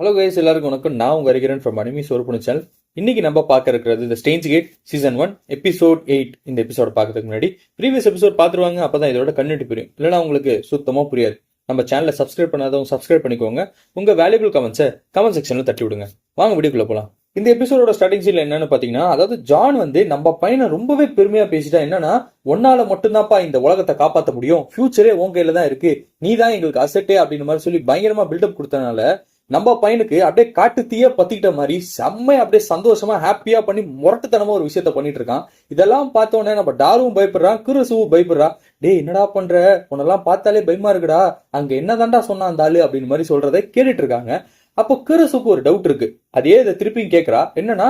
Hello guys, எல்லாருக்கும் வணக்கம். நான் உங்க அறிகிறேன் ஃப்ரம் அனிமி சோர்புணி சேனல். இன்னைக்கு நம்ம பார்க்க இருக்கிறது இந்த ஸ்டேஞ்ச் கேட் சீசன் 1 எபிசோட் 8. இந்த எபிசோட பார்க்கறதுக்கு முன்னாடி ப்ரீவியஸ் எபிசோட் பார்த்துருவாங்க, அப்பதான் இதோட கன்னிட்டி புரியும். இல்லைனா உங்களுக்கு சுத்தமா புரியாது. நம்ம சேனலை சப்ஸ்கிரைப் பண்ணாதவங்க சப்ஸ்கிரைப் பண்ணிக்கோங்க. உங்க வேல்யூபிள் கமெண்ட்ஸை கமெண்ட் செக்ஷன்ல தட்டி விடுங்க. வாங்க வீடியோக்குள்ள போலாம். இந்த எபிசோடோட ஸ்டார்டிங் சீன்ல என்னன்னு பாத்தீங்கன்னா, அதாவது ஜான் வந்து நம்ம பையனை ரொம்பவே பெருமையா பேசிட்டா, என்னன்னா ஒன்னால மட்டும்தான்ப்பா இந்த உலகத்தை காப்பாற்ற முடியும், ஃபியூச்சரே உன் கையில தான் இருக்கு, நீ தான் எங்களுக்கு அசெட்டே அப்படின்னு மாதிரி சொல்லி பயங்கரமா பில்டப் கொடுத்தனால நம்ம பையனுக்கு அப்படியே காட்டு தீய பத்திக்கிட்ட மாதிரி செம்மையா அப்படியே சந்தோஷமா ஹாப்பியா பண்ணி முரட்டுத்தனமா ஒரு விஷயத்த பண்ணிட்டு இருக்கான். இதெல்லாம் பார்த்தோன்னே நம்ம டாரும் பயப்படுறான், கிறிசுவும் பயப்படுறான். டேய் என்னடா பண்ற, உன்னெல்லாம் பார்த்தாலே பயமா இருக்குடா, அங்க என்னதான்டா சொன்னா அந்த ஆளு அப்படின்னு மாதிரி சொல்றதை கேட்டுட்டு இருக்காங்க. அப்போ கிறிசுக்கு ஒரு டவுட் இருக்கு. அதே இதை திருப்பியும் கேட்கறா. என்னன்னா,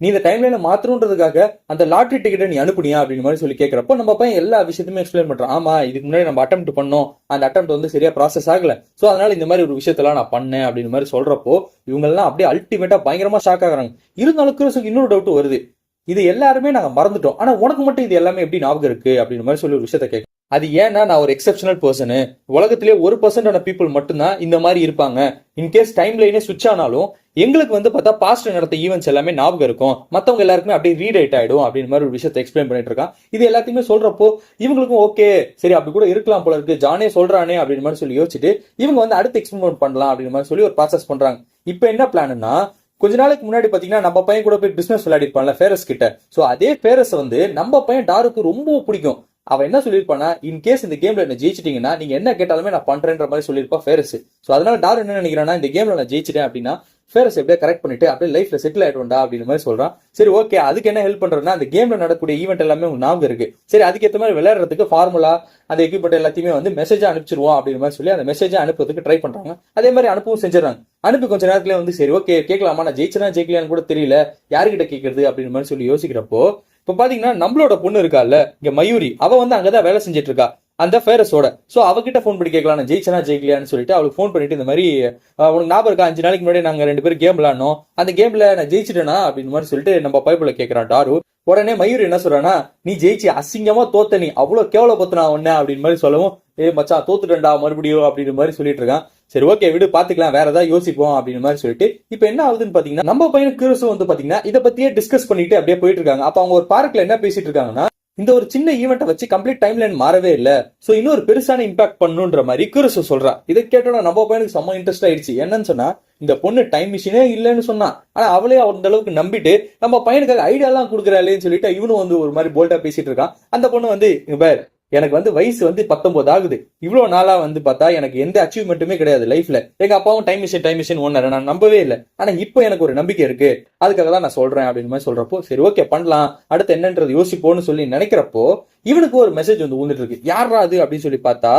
நீ இந்த டைம்ல மாத்தணுன்றதுக்காக அந்த லாட்டரி டிக்கெட்டை நீ அனுப்புனியா அப்படின்னு மாதிரி சொல்லி கேட்கறப்போ நம்ம பையன் எல்லா விஷயத்தையுமே எக்ஸ்பிளைன் பண்றான். ஆமா, இதுக்கு முன்னாடி நம்ம அட்டெம்ப்ட் பண்ணோம், அந்த அட்டெம்ப்ட் வந்து சரியா ப்ராசஸ் ஆகல, சோ அதனால இந்த மாதிரி ஒரு விஷயத்தெல்லாம் நான் பண்ணேன் அப்படின்னு மாதிரி சொல்றப்போ இவங்க எல்லாம் அப்படியே அல்டிமேட்டா பயங்கரமா ஷாக் ஆகுறாங்க. இருந்தாலும் கிறிஸுக்கு இன்னொரு டவுட் வருது. இது எல்லாருமே நாங்க மறந்துட்டோம், ஆனா உனக்கு மட்டும் இது எல்லாமே எப்படி ஞாபகம் இருக்கு அப்படின்னு மாதிரி சொல்லி ஒரு விஷயத்த கேட்க. அது ஏன்னா நான் ஒரு எக்ஸப்ஷனல் பர்சனு, உலகத்திலே 1% பீப்புள் மட்டும்தான் இந்த மாதிரி இருப்பாங்க. இன்கேஸ் டைம் லைனே சுவிட்ச் ஆனாலும் எங்களுக்கு வந்து பார்த்தா பாஸ்ட் நடந்த ஈவெண்ட்ஸ் எல்லாமே ஞாபகம் இருக்கும், மற்றவங்க எல்லாருக்குமே அப்படியே ரீரைட் ஆயிடும் அப்படின்னு மாதிரி ஒரு விஷயத்தை எக்ஸ்பிளைன் பண்ணிட்டு இருக்கான். இது எல்லாத்தையுமே சொல்றப்போ இவங்களுக்கும் ஓகே, சரி அப்படி கூட இருக்கலாம் போல இருக்கு, ஜானே சொல்றானே அப்படின்னு மாதிரி சொல்லி யோசிச்சுட்டு இவங்க வந்து அடுத்து எக்ஸ்பெரிமெண்ட் பண்ணலாம் அப்படின்னு மாதிரி சொல்லி ஒரு ப்ராசஸ் பண்றாங்க. இப்போ என்ன பிளான்னா, கொஞ்ச நாளைக்கு முன்னாடி பாத்தீங்கன்னா நம்ம பையன் கூட போய் பிசினஸ் விளையாடிருப்பான்ல ஃபேரஸ் கிட்ட. சோ அதே ஃபேரஸ் வந்து நம்ம பையன் டாருக்கு ரொம்ப பிடிக்கும். அவன் என்ன சொல்லியிருப்பானா, இன் கேஸ் இந்த கேம்ல என்ன ஜெயிச்சிட்டீங்கன்னா நீங்க என்ன கேட்டாலுமே நான் பண்றேன்ற மாதிரி சொல்லியிருப்பா ஃபேரஸ். சோ அதனால டார் என்ன நினைக்கிறான்னா, இந்த கேம்ல நான் ஜெயிச்சிட்டேன் அப்படின்னா ஃபேரஸ் எப்படியா கரெக்ட் பண்ணிட்டு அப்படியே லைஃப்ல செட்டில் ஆயிடும்டா அப்படின்னு மாதிரி சொல்றான். சரி ஓகே, அதுக்கு என்ன ஹெல்ப் பண்றேன்னா, அந்த கேம்ல நடக்கக்கூடிய ஈவெண்ட் எல்லாமே உங்க ஞாபகம் இருக்கு, சரி அதுக்கேற்ற மாதிரி விளையாடுறதுக்கு ஃபார்முலா அந்த எக்யூப்மெண்ட் எல்லாத்தையுமே வந்து மெசேஜா அனுப்பிச்சிருவோம் அப்படின்னு மாதிரி சொல்லி அந்த மெசேஜா அனுப்புறதுக்கு ட்ரை பண்றாங்க. அதே மாதிரி அனுப்பவும் செஞ்சிடறாங்க. அனுப்பி கொஞ்ச நேரத்துல வந்து சரி ஓகே கேட்கலாமா, நான் ஜெயிச்சனா ஜெயிக்கலான்னு கூட தெரியல, யாருக்கிட்ட கேட்கறது அப்படின்னு மாதிரி சொல்லி யோசிக்கிறப்போ இப்ப பாத்தீங்கன்னா நம்மளோட பொண்ணு இருக்கால இங்க மயூரி, அவ வந்து அங்கதான் வேலை செஞ்சுட்டு இருக்கா அந்த ஃபேரஸோட. சோ அவகிட்ட போன் பண்ணி கேட்கலாம், நான் ஜெயிச்சனா ஜெயிக்கலையான்னு சொல்லிட்டு அவளுக்கு போன் பண்ணிட்டு இந்த மாதிரி உனக்கு ஞாபகம் இருக்கா, 5 நாளைக்கு முன்னாடி நாங்க 2 பேரும் கேம் விளையாடணும், அந்த கேம்ல நான் ஜெயிச்சிட்டேனா அப்படின்னு மாதிரி சொல்லிட்டு நம்ம பைபிள கேட்கறான் டாரு. உடனே மயூரி என்ன சொல்றானா, நீ ஜெயிச்சு அசிங்கமா தோத்த, நீ அவ்வளவு கேவலப்படுத்தினா ஒன்ன அப்படின்னு மாதிரி சொல்லவும், மச்சான் தோத்துட்டா மறுபடியும் அப்படின்னு மாதிரி சொல்லிட்டு இருக்கான். சரி ஓகே விடு, பாத்துக்கலாம், வேற ஏதாவது யோசிப்போம் அப்படின்னு மாதிரி சொல்லிட்டு இப்ப என்ன ஆகுதுன்னு பாத்தீங்கன்னா, நம்ம பையனுக்கு கிறிஸும் வந்து பாத்தீங்கன்னா இதை பத்தியே டிஸ்கஸ் பண்ணிட்டு அப்படியே போயிட்டு இருக்காங்க. அப்ப அவங்க ஒரு பார்க்ல என்ன பேசிட்டு இருக்காங்கன்னா, இந்த ஒரு சின்ன ஈவெண்ட்டை வச்சு கம்ப்ளீட் டைம் லைன் மாறவே இல்ல, சோ இன்னொரு பெருசான இம்பாக்ட் பண்ணுன்ற மாதிரி கிறிஸ் சொல்றா. இதை கேட்டோட நம்ம பையனுக்கு செம்ம இன்ட்ரெஸ்ட் ஆயிடுச்சு. என்னன்னு சொன்னா, இந்த பொண்ணு டைம் மிஷினே இல்லைன்னு சொன்னா, ஆனா அவளே அந்த அளவுக்கு நம்பிட்டு நம்ம பையனுக்காக ஐடியா எல்லாம் கொடுக்குறாளேன்னு சொல்லிட்டு இவனும் வந்து ஒரு மாதிரி போல்டா பேசிட்டு இருக்கான். அந்த பொண்ணு வந்து, பார் எனக்கு வந்து வயசு வந்து 19 ஆகுது, இவ்வளவு நாளா வந்து பார்த்தா எனக்கு எந்த அச்சீவ்மெண்ட்டுமே கிடையாது லைஃப்ல, எங்க அப்பாவும் டைம் மிஷின் ஒன்னு நான் நம்பவே இல்லை, ஆனா இப்போ எனக்கு ஒரு நம்பிக்கை இருக்கு, அதுக்காக தான் நான் சொல்றேன் அப்படின்னு மாதிரி சொல்றப்போ சரி ஓகே பண்ணலாம், அடுத்து என்னன்றது யோசிப்போன்னு சொல்லி நினைக்கிறப்போ இவனுக்கு ஒரு மெசேஜ் வந்து ஊந்துட்டு இருக்கு. யாரா அது அப்படின்னு சொல்லி பார்த்தா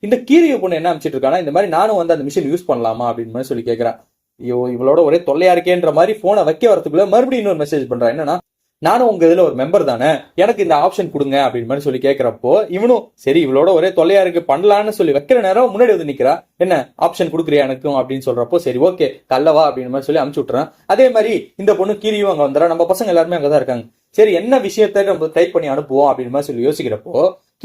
இந்த கீரிய பொண்ணு என்ன அமைச்சிட்டு இருக்கானா, இந்த மாதிரி நானும் வந்து அந்த மிஷின் யூஸ் பண்ணலாமா அப்படின்னு மாதிரி சொல்லி கேட்கறான். ஐயோ இவளோட ஒரே தொல்லையா இருக்கேன்ற மாதிரி போனை வைக்க வரதுக்குள்ள மறுபடியும் இன்னொரு மெசேஜ் பண்றான். என்னன்னா, நானும் உங்க இதுல ஒரு மெம்பர் தானே, எனக்கு இந்த ஆப்ஷன் கொடுங்க அப்படின்னு மாதிரி சொல்லி கேட்கிறப்போ இவனும் சரி இவளோட ஒரே தொல்லையா இருக்கு பண்ணலான்னு சொல்லி வைக்கிற நேரம் முன்னாடி வந்து நிக்கிறா. என்ன ஆப்ஷன் கொடுக்குறியா எனக்கும் அப்படின்னு சொல்றப்போ சரி ஓகே கல்லவா அப்படின்னு மாதிரி சொல்லி அமுச்சு விட்டுறான். அதே மாதிரி இந்த பொண்ணு கீரியும் அங்க வந்துடுறா. நம்ம பசங்க எல்லாருமே அங்கதான் இருக்காங்க. சரி என்ன விஷயத்த நம்ம டைப் பண்ணி அனுப்புவோம் அப்படின்னு மாதிரி சொல்லி யோசிக்கிறப்போ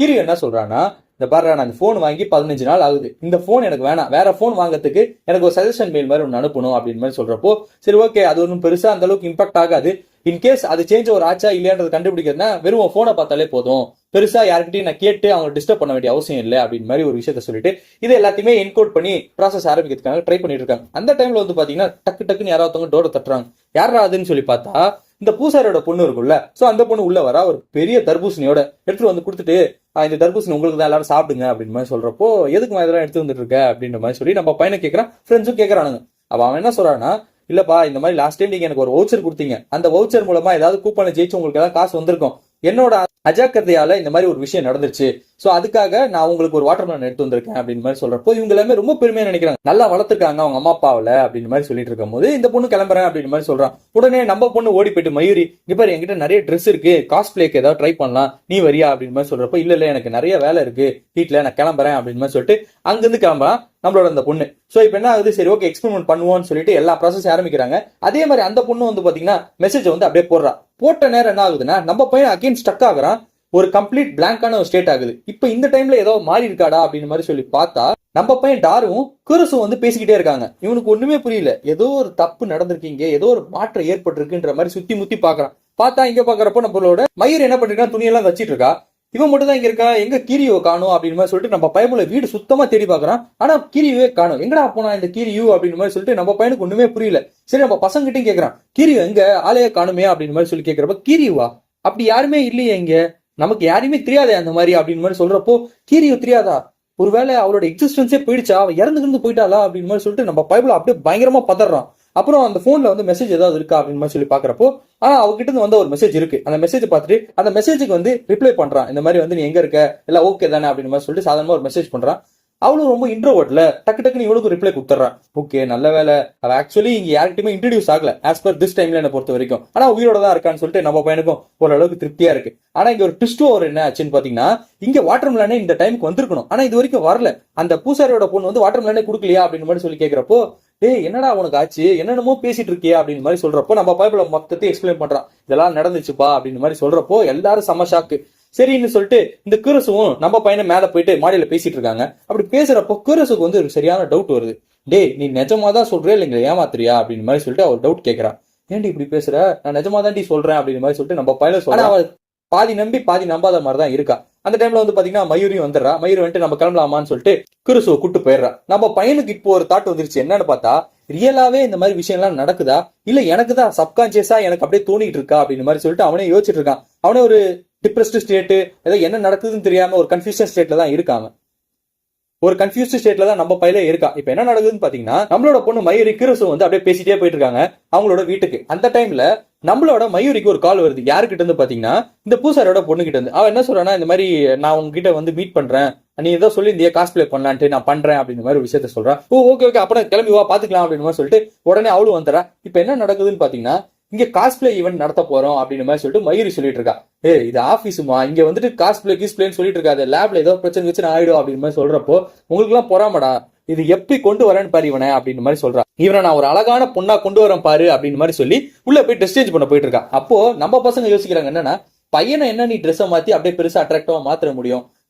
கீரி என்ன சொல்றான்னா, இந்த பாரு நான் அந்த போன் வாங்கி 15 நாள் ஆகுது, இந்த போன் எனக்கு வேணாம், வேற போன் வாங்கறதுக்கு எனக்கு ஒரு சஜஷன் மெயில் மாதிரி ஒன்று அனுப்பணும் அப்படின்னு மாதிரி சொல்றப்போ சரி ஓகே அது ஒன்றும் பெருசா அந்த அளவுக்கு இம்பாக்ட் ஆகாது, இன்கேஸ் அது சேஞ்ச் ஒரு ஆச்சா இல்லையான்றது கண்டுபிடிக்கிறதுனா வெறும் போனை பார்த்தாலே போதும், பெருசா யாருக்கிட்டையும் நான் கேட்டு அவங்க டிஸ்டர்ப் பண்ண வேண்டிய அவசியம் இல்லை அப்படின்னு மாதிரி ஒரு விஷயத்த சொல்லிட்டு இது எல்லாத்தையுமே என்கோட் பண்ணி ப்ராசஸ் ஆரம்பிக்கிறதுக்காக ட்ரை பண்ணிட்டு இருக்காங்க. அந்த டைம்ல வந்து பாத்தீங்கன்னா டக்குன்னு யாராவது டோரை தட்டுறாங்க. யாரா அதுன்னு சொல்லி பார்த்தா இந்த பூசாரியோட பொண்ணு இருக்குல்ல, சோ அந்த பொண்ணு உள்ள வர ஒரு பெரிய தர்பூசணியோட எடுத்துட்டு வந்து கொடுத்துட்டு, இந்த தர்பூசணி உங்களுக்கு தான் எல்லாரும் சாப்பிடுங்க அப்படின்னு மாதிரி சொல்றப்போ எதுக்கு இதெல்லாம் எடுத்து வந்துட்டு இருக்க அப்படின்ற மாதிரி சொல்லி நம்ம பையனை கேட்கறான். ஃப்ரெண்ட்ஸும் கேட்கறானுங்க. அவன் என்ன சொல்றான்னா, இல்லப்பா இந்த மாதிரி லாஸ்ட் டைம் நீங்க எனக்கு ஒரு வவுச்சர் கொடுத்தீங்க, அந்த வவுச்சர் மூலமா ஏதாவது கூப்பனை ஜெயிச்சு உங்களுக்கு ஏதாவது காசு வந்திருக்கும், என்னோட அஜாக்கிரதையால இந்த மாதிரி ஒரு விஷயம் நடந்துருச்சு, சோ அதுக்காக நான் உங்களுக்கு ஒரு வாட்டர் மெலன் எடுத்து வந்திருக்கேன் அப்படின்னு மாதிரி சொல்றப்போ இவங்க எல்லாமே ரொம்ப பெருமையா நினைக்கிறாங்க, நல்லா வளர்த்துருக்காங்க அவங்க அம்மா அப்பாவில அப்படின்னு மாதிரி சொல்லிட்டு இருக்கும் போது இந்த பொண்ணு கிளம்புறேன் அப்படின்னு மாதிரி சொல்றான். உடனே நம்ம பொண்ணு ஓடி போயிட்டு மயூரி, இங்க பாரு என்கிட்ட நிறைய ட்ரெஸ் இருக்கு, காஸ்பிளேக்கு ஏதாவது ட்ரை பண்ணலாம், நீ வரியா அப்படின்னு மாதிரி சொல்றப்போ இல்ல எனக்கு நிறைய வேலை இருக்கு வீட்டுல, நான் கிளம்புறேன் அப்படின்னு மாதிரி சொல்லிட்டு அங்கிருந்து கிளம்புறான் நம்மளோட அந்த பொண்ணு. சோ இப்ப என்ன ஆகுது, சரி ஓகே எக்ஸ்பெரிமெண்ட் பண்ணுவோம்னு சொல்லிட்டு எல்லா ப்ராசஸ் ஆரம்பிக்கிறாங்க. அதே மாதிரி அந்த பொண்ணு வந்து பாத்தீங்கன்னா மெசேஜ் வந்து அப்படியே போடுறா. போட்ட நேரம் என்ன ஆகுதுன்னா, நம்ம பையன் அகைன் ஸ்டக் ஆகுறான், ஒரு கம்ப்ளீட் பிளாங்கான ஒரு ஸ்டேட் ஆகுது. இப்ப இந்த டைம்ல ஏதோ மாறி இருக்காடா அப்படின்னு மாதிரி சொல்லி பார்த்தா நம்ம பையன் டாரும் குருசும் வந்து பேசிக்கிட்டே இருக்காங்க. இவனுக்கு ஒண்ணுமே புரியல. ஏதோ ஒரு தப்பு நடந்திருக்கீங்க, ஏதோ ஒரு மாற்றம் ஏற்பட்டிருக்குன்ற மாதிரி சுத்தி முத்தி பாக்குறான். பார்த்தா இங்க பாக்குறப்போ நம்மளோட மயூர் என்ன பண்ணிருக்கான், துணியெல்லாம் வச்சிட்டு இருக்கா. இவன் மட்டும் தான் இங்க இருக்கா. எங்க கீரியோ காணும் அப்படின்னு மாதிரி சொல்லிட்டு நம்ம பையனுல வீடு சுத்தமா தேடி பாக்குறான். ஆனா கீரியோவே காணும். எங்கடா போனா இந்த கீரியோ அப்படின்னு மாதிரி சொல்லிட்டு நம்ம பையனுக்கு ஒண்ணுமே புரியல. சரி நம்ம பசங்கிட்டையும் கேக்குறான், கீரியோ எங்க, ஆளைய காணுமே அப்படின்னு மாதிரி சொல்லி கேக்குறப்ப, கீரியோவா அப்படி யாருமே இல்லையே இங்க, நமக்கு யாருமே தெரியாதே அந்த மாதிரி அப்படின்னு மாதிரி சொல்றப்போ, கீரியோ தெரியாதா, ஒருவேளை அவளோட எக்ஸிஸ்டன்ஸே போயிடுச்சா, அவ இறந்து போயிட்டாளா அப்படின்னு மாதிரி சொல்லிட்டு நம்ம பைபிள் அப்படியே பயங்கரமா பதறான். அப்புறம் அந்த போன்ல வந்து மெசேஜ் ஏதாவது இருக்கா அப்படின்னு மாதிரி சொல்லி பாக்குறப்போ, ஆனா அவகிட்ட இருந்து வந்து ஒரு மெசேஜ் இருக்கு. அந்த மெசேஜ் பார்த்துட்டு அந்த மெசேஜுக்கு வந்து ரிப்ளை பண்றான். இந்த மாதிரி வந்து நீ எங்க இருக்க, எல்லாம் ஓகே தானே அப்படின்னு மாதிரி சொல்லிட்டு சாதாரணமா ஒரு மெசேஜ் பண்றான். அவளும் ரொம்ப இன்ட்ரோவர்ட்ல டக்குன்னு இவனுக்கு ரிப்ளை கொடுத்துறான். ஓகே நல்ல வேலை, அவ ஆக்சுவலி இங்க யார்கிட்டயுமே இன்ட்ரடியூஸ் ஆகல ஆஸ் பர் திஸ் டைம்ல என்ன பொறுத்த வரைக்கும். ஆனா உயிரோட தான் இருக்கான்னு சொல்லிட்டு நம்ம பையனுக்கும் ஓரளவுக்கு திருப்தியா இருக்கு. ஆனா இங்க ஒரு ட்விஸ்ட் ஓவர் என்ன ஆச்சுன்னு பாத்தீங்கன்னா, இங்க வாட்டர் மிலானே இந்த டைமுக்கு வந்திருக்கணும், ஆனா இது வரைக்கும் வரல. அந்த பூசாரியோட பொண்ணு வந்து வாட்டர் மிலானே கொடுக்கலையா அப்படின்னு மாதிரி சொல்லி கேட்கிறப்போ, டேய் என்னடா உனக்கு ஆச்சு, என்னென்னமோ பேசிட்டு இருக்கியா அப்படின்னு மாதிரி சொல்றப்போ நம்ம பைபிள மொத்தத்தையும் எக்ஸ்பிளைன் பண்றான். இதெல்லாம் நடந்துச்சுப்பா அப்படின்னு மாதிரி சொல்றப்போ எல்லாரும் செம ஷாக்கு. சரின்னு சொல்லிட்டு இந்த குரசுவும் நம்ம பையனை மேல போயிட்டு மாடியில பேசிட்டு இருக்காங்க. அப்படி பேசுறப்போ குரசுக்கு வந்து ஒரு சரியான டவுட் வருது. டே நீ நிஜமா தான் சொல்றியா இல்லைங்களா ஏமாத்துறியா அப்படின்னு மாதிரி சொல்லிட்டு அவர் டவுட் கேட்கறான். ஏன்டி இப்படி பேசுற, நான் நிஜமா தான் சொல்றேன் அப்படின்னு மாதிரி சொல்லிட்டு நம்ம பையனை சொல்றான். அவள் பாதி நம்பி பாதி நம்பாத மாதிரி தான் இருக்கா. அந்த டைம்ல வந்து பாத்தீங்கன்னா மயூரியும் வந்துடுறா. மயூரி வந்துட்டு நம்ம கிளம்பலாமான்னு சொல்லிட்டு குருசுவை கூட்டு போயிடுறா. நம்ம பையனுக்கு இப்போ ஒரு தாட் வந்துருச்சு. என்னன்னு பார்த்தா, ரியலாவே இந்த மாதிரி விஷயம் எல்லாம் நடக்குதா இல்ல எனக்கு தான் சப்கான்சியஸா எனக்கு அப்படியே தோணிட்டு இருக்கா அப்படின்னு மாதிரி சொல்லிட்டு அவனே யோசிச்சுட்டு இருக்கான். அவனே ஒரு டிப்ரெஸ்ட் ஸ்டேட், ஏதோ என்ன நடக்குதுன்னு தெரியாம ஒரு கன்ஃபியூஷன் ஸ்டேட்ல தான் இருக்காங்க. ஒரு கன்ஃபியூஸ்ட் ஸ்டேட்ல தான் நம்ம பையில இருக்கா. இப்ப என்ன நடக்குதுன்னு பாத்தீங்கன்னா, நம்மளோட பொண்ணு மயூரி கிருசு வந்து அப்படியே பேசிட்டே போயிட்டு இருக்காங்க அவங்களோட வீட்டுக்கு. அந்த டைம்ல நம்மளோட மயூரிக்கு ஒரு கால் வருது. யாருக்கிட்ட இருந்து பாத்தீங்கன்னா, இந்த பூசாரியோட பொண்ணு கிட்ட இருந்து. அவன் என்ன சொல்றான்னா, இந்த மாதிரி நான் உங்ககிட்ட வந்து மீட் பண்றேன், நீ ஏதோ சொல்லி இந்த காஸ்பிளே பண்ணலான்ட்டு நான் பண்றேன் அப்படின்ற மாதிரி விஷயத்த சொல்றான். ஓ ஓகே ஓகே அப்புறம் கிளம்பி வா பாத்துக்கலாம் அப்படின்னு மாதிரி சொல்லிட்டு உடனே அவளும் வந்துடுறா. இப்ப என்ன நடக்குதுன்னு பாத்தீங்கன்னா, இங்க காஸ்பிளே ஈவென்ட் நடத்த போறோம் அப்படின்னு மாதிரி சொல்லிட்டு மயூரி சொல்லிட்டு இருக்கா. இது ஆபீஸுமா, இங்க வந்துட்டு காஸ்பிளேன்னு சொல்லிட்டு இருக்காது, லேப்ல ஏதோ பிரச்சனை ஆயிடும் அப்படின்னு மாதிரி சொல்றப்போ, உங்களுக்கு எல்லாம் பொறாமடா, இது எப்படி கொண்டு வரேன்னு பாரு இவனை அப்படின்னு மாதிரி சொல்றான். இவனை நான் ஒரு அழகான பொண்ணா கொண்டு வரேன் பாரு அப்படின்னு மாதிரி சொல்லி உள்ள போய் ட்ரெஸ் சேஞ்ச் பண்ண போயிட்டு இருக்கா. அப்போ நம்ம பசங்க யோசிக்கிறாங்க என்னன்னா, பையனை என்ன நீ ட்ரெஸ்ஸை மாத்தி அப்படியே பெருசா அட்ராக்டிவா மாத்திர முடியும்,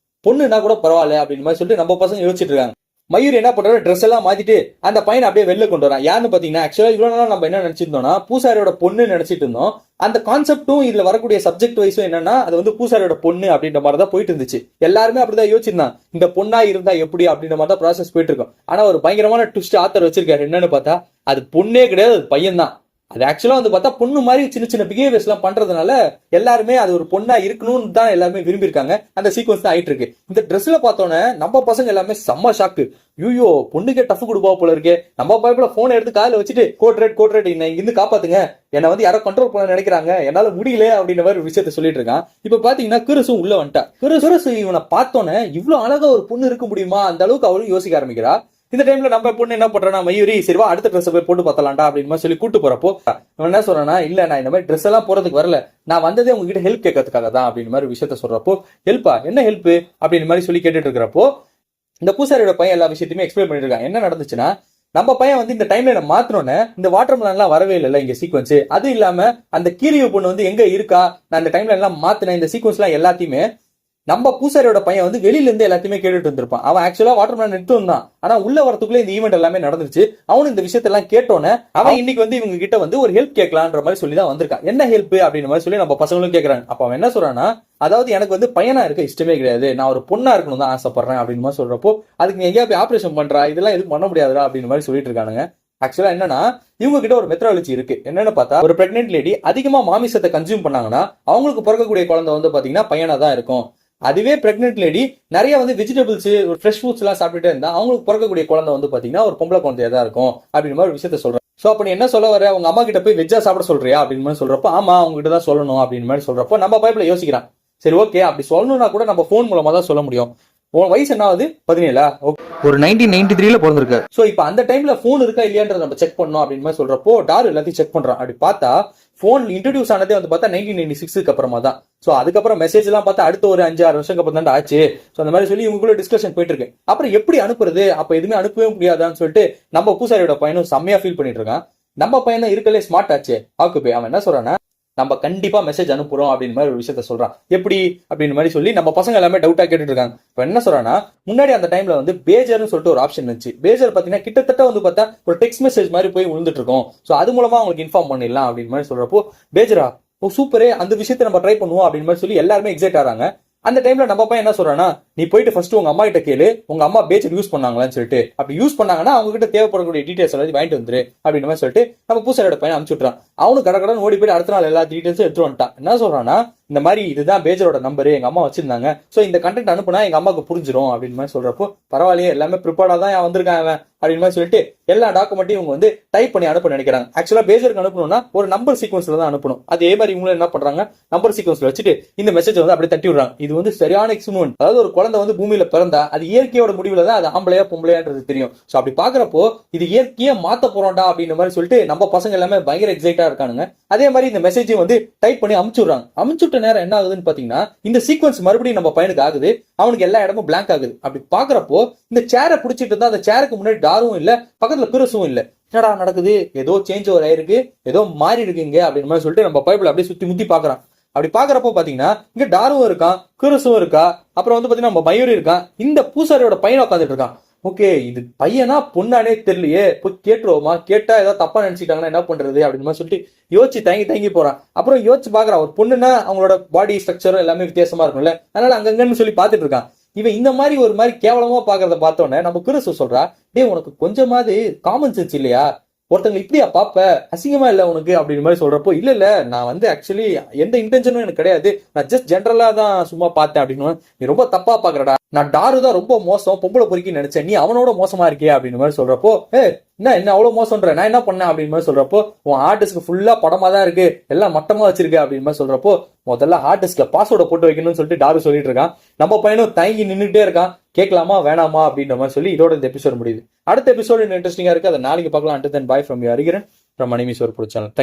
பொண்ணுன்னா கூட பரவாயில்ல அப்படின்னு மாதிரி சொல்லிட்டு நம்ம பசங்க யோசிச்சுட்டு இருக்காங்க. மயூர் என்ன பண்றாரு, ட்ரெஸ் எல்லாம் மாத்திட்டு அந்த பையனை அப்படியே வெளில கொண்டு வரான். யாருன்னு பாத்தீங்கன்னா, ஆக்சுவலா இவ்வளவு நாள் நம்ம என்ன நினைச்சிருந்தோம்னா, பூசாரியோட பொண்ணு நினைச்சிட்டு இருந்தோம். அந்த கான்செப்டும் இதுல வரக்கூடிய சப்ஜெக்ட் வைஸும் என்னன்னா, அது வந்து பூசாரியோட பொண்ணு அப்படின்ற மாதிரி தான் போயிட்டு இருந்துச்சு. எல்லாருமே அப்படிதான் யோசிச்சிருந்தான், இந்த பொண்ணா இருந்தா எப்படி அப்படின்ற மாதிரி தான் ப்ராசஸ் போயிட்டு இருக்கும். ஆனா ஒரு பயங்கரமான ட்விஸ்ட் ஆத்தர் வச்சிருக்காரு. என்னன்னு பார்த்தா, அது பொண்ணே கிடையாது, அது பையன் தான். அது ஆக்சுவலா வந்து பார்த்தா பொண்ணு மாதிரி சின்ன சின்ன பிஹேவியர்ஸ் எல்லாம் பண்றதுனால எல்லாருமே அது ஒரு பொண்ணா இருக்கணும்னு தான் எல்லாருமே விரும்பி இருக்காங்க. அந்த சீக்வன்ஸ் தான் ஆயிட்டு இருக்கு. இந்த ட்ரெஸ்ல பார்த்தோன்னே நம்ம பசங்க எல்லாமே செம்ம ஷாக்கு. ஐயோ பொண்ணுக்கே டஃப் கொடுப்பா போல இருக்கே. நம்ம பைபிள போனை எடுத்து காலையில வச்சுட்டு கோட் ரேட் இங்கிருந்து காப்பாத்துங்க, என்ன வந்து யாரோ கண்ட்ரோல் பண்ண நினைக்கிறாங்க, என்னால முடியல அப்படின்ற மாதிரி விஷயத்த சொல்லிட்டு இருக்கான். இப்ப பாத்தீங்கன்னா கிருசும் உள்ள வந்துட்டா. கிருசு இவனை பார்த்தோன்னே இவ்வளவு அழகா ஒரு பொண்ணு இருக்க முடியுமா, அந்த அளவுக்கு அவளும் யோசிக்க ஆரம்பிக்கிறா. இந்த டைம்ல நம்ம பொண்ணு என்ன பண்றா, மயூரி சரிவா அடுத்த ட்ரெஸ் போய் போட்டு பார்த்தலாம்டா அப்படின்னு சொல்லி கூட்டு போறப்போ, இவன் என்ன சொல்றானா, இல்ல நான் இந்த மாதிரி ட்ரெஸ் எல்லாம் போறதுக்கு வரல, நான் வந்ததே உங்ககிட்ட ஹெல்ப் கேட்கறதுக்காக தான் அப்படின்னு மாதிரி விஷயத்த சொல்றப்போ, ஹெல்ப்பா என்ன ஹெல்ப் அப்படின்னு மாதிரி சொல்லி கேட்டுட்டு இருக்கிறப்போ, இந்த பூசாரியோட பையன் எல்லா விஷயத்தையுமே எக்ஸ்பிளைன் பண்ணிட்டு இருக்கான். என்ன நடந்துச்சுன்னா, நம்ம பையன் வந்து இந்த டைம்ல மாத்தினோன்னு இந்த வாட்டர் மெலன் எல்லாம் வரவே இல்லை இங்க சீக்வன்ஸ். அது இல்லாம அந்த கீரியோ பொண்ணு வந்து எங்க இருக்கா, நான் இந்த டைம்ல எல்லாம் மாத்தின இந்த சீக்வன்ஸ் எல்லாம் எல்லாத்தையுமே நம்ம பூசாரியோட பையன் வந்து வெளியில இருந்து எல்லாத்தையுமே கேட்டுட்டு இருந்திருப்பான். அவன் ஆக்சுவலா வாட்டர் மேன் எடுத்து வந்தான். ஆனா உள்ள வரத்துக்குள்ள இந்த ஈவெண்ட் எல்லாமே நடந்துச்சு. அவனு இந்த விஷயத்தெல்லாம் கேட்டோன்னே அவன் இன்னைக்கு வந்து இவங்க கிட்ட வந்து ஒரு ஹெல்ப் கேட்கலான்ற மாதிரி சொல்லி தான் வந்திருக்கான். என்ன ஹெல்ப் அப்படின்ற மாதிரி சொல்லி நம்ம பசங்களும் கேட்கறாங்க. அப்ப அவன் என்ன சொல்றான்னா, அதாவது எனக்கு வந்து பையனா இருக்க இஷ்டமே கிடையாது, நான் ஒரு பொண்ணா இருக்கணும் தான் ஆசைப்படுறேன் அப்படின்னு மாதிரி சொல்றப்போ, அதுக்கு நீ எங்கேயா போய் ஆபரேஷன் பண்றா, இதெல்லாம் எதுவும் பண்ண முடியாதுடா அப்படின்னு மாதிரி சொல்லிட்டு இருக்கானுங்க. ஆக்சுவலா என்னன்னா, இவங்க கிட்ட ஒரு மெத்தடாலஜி இருக்கு. என்னன்னு பார்த்தா, ஒரு பிரெக்னென்ட் லேடி அதிகமா மாமிசத்தை கன்சியூம் பண்ணாங்கன்னா அவங்களுக்கு பிறக்கக்கூடிய குழந்தை வந்து பாத்தீங்கன்னா பையனா தான் இருக்கும். அதுவே பிரெக்னென்ட் லேடி நிறைய வந்து வெஜிடபிள்ஸ் ஃப்ரெஷ் ஃப்ரூட்ஸ் எல்லாம் சாப்பிட்டுட்டே இருந்தா அவங்களுக்கு பிறக்கக்கூடிய குழந்தை வந்து பாத்தீங்கன்னா ஒரு பொம்பளை குழந்தையா தான் இருக்கும் அப்படின்னு மாதிரி ஒரு விஷயத்த சொல்றேன். சோ அப்ப நீ என்ன சொல்ல வர, உங்க அம்மா கிட்ட போய் வெஜ்ஜா சாப்பிட சொல்றியா அப்படின்னு மாதிரி சொல்றப்போ, ஆமா அவங்க கிட்ட தான் சொல்லணும் அப்படின்னு மாதிரி சொல்றப்போ நம்ம பைபிள யோசிக்கிறான். சரி ஓகே அப்படி சொல்லணும்னா கூட நம்ம போன் மூலமா தான் சொல்ல முடியும். உன் வயசு என்ன ஆகுது, 17, ஒரு 1993ல பிறந்திருக்கு. சோ இப்ப அந்த டைம்ல போன் இருக்கா இல்லையான்றத நம்ம செக் பண்ணோம் அப்படின்னு மாதிரி சொல்றப்போ டார் எல்லாத்தையும் செக் பண்றான். அப்படி பார்த்தா போன் இன்ட்ரோடியூஸ் ஆனதே வந்து பார்த்தா 1996க்கு அப்புறமா தான். சோ அதுக்கப்புறம் மெசேஜ் எல்லாம் பார்த்தா அடுத்த ஒரு 5-6 வருஷம் அப்புறம் தான் ஆச்சு. சோ அந்த மாதிரி சொல்லி இவங்களுக்குள்ள டிஸ்கஷன் போயிட்டு இருக்கு. அப்புறம் எப்படி அனுப்புறது, அப்ப எதுவுமே அனுப்பவே முடியாதான்னு சொல்லிட்டு நம்ம பூசாரியோட பையனும் செம்மையா ஃபீல் பண்ணிட்டு இருக்கான். நம்ம பையன் இருக்கலே ஸ்மார்ட் ஆச்சு ஆக்குப்பே. அவன் என்ன சொல்றான்னா, நம்ம கண்டிப்பா மெசேஜ் அனுப்புறோம் அப்படின்னு மாதிரி ஒரு விஷயத்த சொல்றான். எப்படி அப்படின்னு மாதிரி சொல்லி நம்ம பசங்க எல்லாமே டவுட்டா கேட்டுட்டு இருக்காங்க. இப்ப என்ன சொல்றான்னா, முன்னாடி அந்த டைம்ல வந்து பேஜர்னு சொல்லிட்டு ஒரு ஆப்ஷன் இருந்துச்சு. பேஜர் பாத்தீங்கன்னா கிட்டத்தட்ட வந்து பார்த்தா ஒரு டெக்ஸ்ட் மெசேஜ் மாதிரி போய் விழுந்துட்டு இருக்கும். ஸோ அது மூலமா அவங்களுக்கு இன்ஃபார்ம் பண்ணிடலாம் அப்படின்னு மாதிரி சொல்றப்போ, பேஜரா ஓ சூப்பரே, அந்த விஷயத்தை நம்ம ட்ரை பண்ணுவோம் அப்படின்னு மாதிரி சொல்லி எல்லாருமே எக்ஸைட் ஆறாங்க. அந்த டைம்ல நம்ம பையன் என்ன சொல்றான்னா, நீ போயிட்டு ஃபர்ஸ்ட் உங்க அம்மா கிட்ட கேளு, உங்க அம்மா பேஜர் யூஸ் பண்ணாங்களான்னு சொல்லிட்டு, அப்படி யூஸ் பண்ணாங்கன்னா அவங்க கிட்ட தேவைப்படக்கூடிய டீடைல்ஸ் எல்லாத்தையும் வாங்கிட்டு வந்துரு அப்படின்னு மாதிரி சொல்லிட்டு நம்ம பூசாரியோட பையன் அனுப்பிச்சு விட்றான். அவனும் கடற்கடன் ஓடி போயிட்டு அடுத்த நாள் எல்லா டீடைல்ஸும் எடுத்து வந்துட்டான். என்ன சொல்றான்னா, இந்த மாதிரி இதுதான் பேஜரோட நம்பரு, எங்க அம்மா வச்சிருந்தாங்க, ஸோ இந்த கண்டென்ட் அனுப்புனா எங்க அம்மாவுக்கு புரிஞ்சிடும் அப்படின்னு மாதிரி சொல்றப்போ, பரவாயில்லையே எல்லாமே ப்ரிப்பேர்டா தான் வந்திருக்கான் அவன் அப்படின்னு மாதிரி சொல்லிட்டு எல்லா டாக்குமெண்ட்டையும் இவங்க வந்து டைப் பண்ணி அனுப்ப நினைக்கிறாங்க. ஆக்சுவலா பேஜருக்கு அனுப்பணும்னா ஒரு நம்பர் சீக்வன்ஸ்ல தான் அனுப்பணும். அதே மாதிரி இவங்களும் என்ன பண்றாங்க, நம்பர் சீக்வன்ஸ்ல வச்சுட்டு இந்த மெசேஜ் வந்து அப்படியே தட்டி விடுறாங்க. இது வந்து சரியான எக்ஸ்பெரிமெண்ட். அதாவது ஒரு குழந்தை வந்து பூமியில பிறந்தா அது இயற்கையோட முடிவுல தான் அது ஆம்பளையா பொம்பளையான்றது தெரியும். ஸோ அப்படி பாக்குறப்போ இது இயற்கையா மாத்த போறோம்டா அப்படின்ற மாதிரி சொல்லிட்டு நம்ம பசங்க எல்லாமே பயங்கர எக்ஸைட்டா இருக்கானுங்க. அதே மாதிரி இந்த மெசேஜையும் வந்து டைப் பண்ணி அனுப்பிச்சுடுறாங்க. அனுப்பிச்சுட்ட நேரம் என்ன ஆகுதுன்னு பாத்தீங்கன்னா, இந்த சீக்வன்ஸ் மறுபடியும் நம்ம பையனுக்கு ஆகுது. அவனுக்கு எல்லா இடமும் பிளாங்க் ஆகுது. அப்படி பாக்குறப்போ இந்த சேரை பிடிச்சிட்டு இருந்தா அந்த சேருக்கு முன்னாடி டாரும் இல்ல, பக்கத்துல பிறசும் இல்ல. என்னடா நடக்குது, ஏதோ சேஞ்ச் ஓவர் ஆயிருக்கு, ஏதோ மாறி இருக்குங்க அப்படின்னு மாதிரி சொல்லிட்டு நம்ம பைபிள் அப்படியே சுத்தி முத்தி பாக்குறான். அப்படி பாக்குறப்போ பாத்தீங்கன்னா இங்க டாரும் இருக்கான், கிறிஸும் இருக்கா, அப்புறம் வந்து பாத்தீங்கன்னா நம்ம மயூரி இருக்கான், இந்த பூசாரியோட பையனை உட்காந்துட்டு இருக்கான். ஓகே, இது பையனா பொண்ணானே தெரியலையே, போய் கேட்டுருவோமா, கேட்டா ஏதாவது தப்பா நினைச்சிட்டாங்கன்னா என்ன பண்றது அப்படின்னு மாதிரி சொல்லிட்டு யோசிச்சு தயங்கி போறான். அப்புறம் யோசிச்சு பாக்குறான், ஒரு பொண்ணுன்னா அவங்களோட பாடி ஸ்ட்ரக்சரும் எல்லாமே வித்தியாசமா இருக்கும்ல, அதனால அங்கங்கன்னு சொல்லி பாத்துட்டு இருக்கான். இவன் இந்த மாதிரி ஒரு மாதிரி கேவலமா பாக்குறத பார்த்தோன்னே நம்ம கிறிஸ் சொல்றா, டே உனக்கு கொஞ்சமாவது காமன் சென்ஸ் இல்லையா, ஒருத்தங்க இப்படியா பாப்ப, அசிங்கமா இல்ல உனக்கு அப்படின்னு மாதிரி சொல்றப்போ, இல்ல நான் வந்து ஆக்சுவலி எந்த இன்டென்ஷனும் எனக்கு கிடையாது, நான் ஜஸ்ட் ஜென்ரலா தான் சும்மா பார்த்தேன் அப்படின்னு. நீ ரொம்ப தப்பா பாக்குறடா, நான் டாரு தான் ரொம்ப மோசம் பொம்பளை பொறுக்கி நினைச்சேன், நீ அவனோட மோசமா இருக்கியா அப்படின்னு மாதிரி சொல்றப்போ, என்ன அவ்வளவு மோசம்ன்ற, நான் என்ன பண்ணேன் அப்படின்னு மாதிரி சொல்றப்போ, உன் ஆர்டிஸ்ட்க்கு ஃபுல்லா படமா தான் இருக்கு, எல்லாம் மட்டமா வச்சிருக்கு அப்படின்னு மாதிரி சொல்றப்போ, முதல்ல ஆர்டிஸ்ட்ல பாஸ்வேர்டை போட்டு வைக்கணும்னு சொல்லிட்டு டாரு சொல்லிட்டு இருக்கான். நம்ம பையனும் தயங்கி நின்றுட்டே இருக்கான், கேட்கலாமா வேணாமா அப்படின்ற மாதிரி சொல்லி இதோட இந்த எபிசோட் முடியுது. அடுத்த எபிசோடு இன்ட்ரெஸ்டிங்கா இருக்கு, அதை நாளைக்கு பார்க்கலாம். Until then bye from you Hariharan from மணிமி சோறு சேனல்.